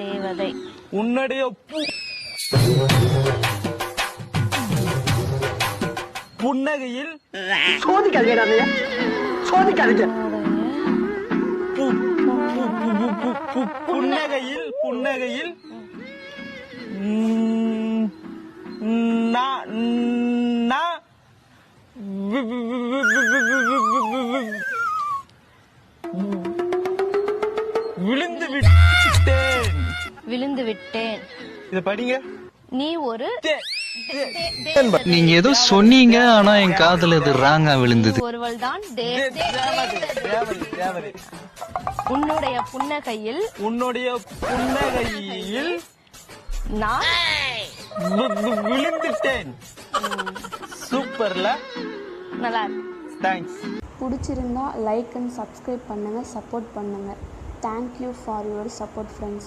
தேவதை. உன்னுடைய புன்னகையில் புன்னகையில் புன்னகையில் விழுந்து விட்டேன். இத படிங்க. நீ ஒரு நீங்க ஏதோ சொன்னீங்க, ஆனா என் காதுல இது ராங்கா விழுந்தது. ஒருவள் தான் உன்னுடைய புன்னகையில் நான் விழுந்துட்டேன். சூப்பர்ல, நல்லா. தேங்க்ஸ். பிடிச்சிருந்தா லைக் அண்ட் சப்ஸ்கிரைப் பண்ணுங்கள், சப்போர்ட் பண்ணுங்கள். Thank you for your support friends.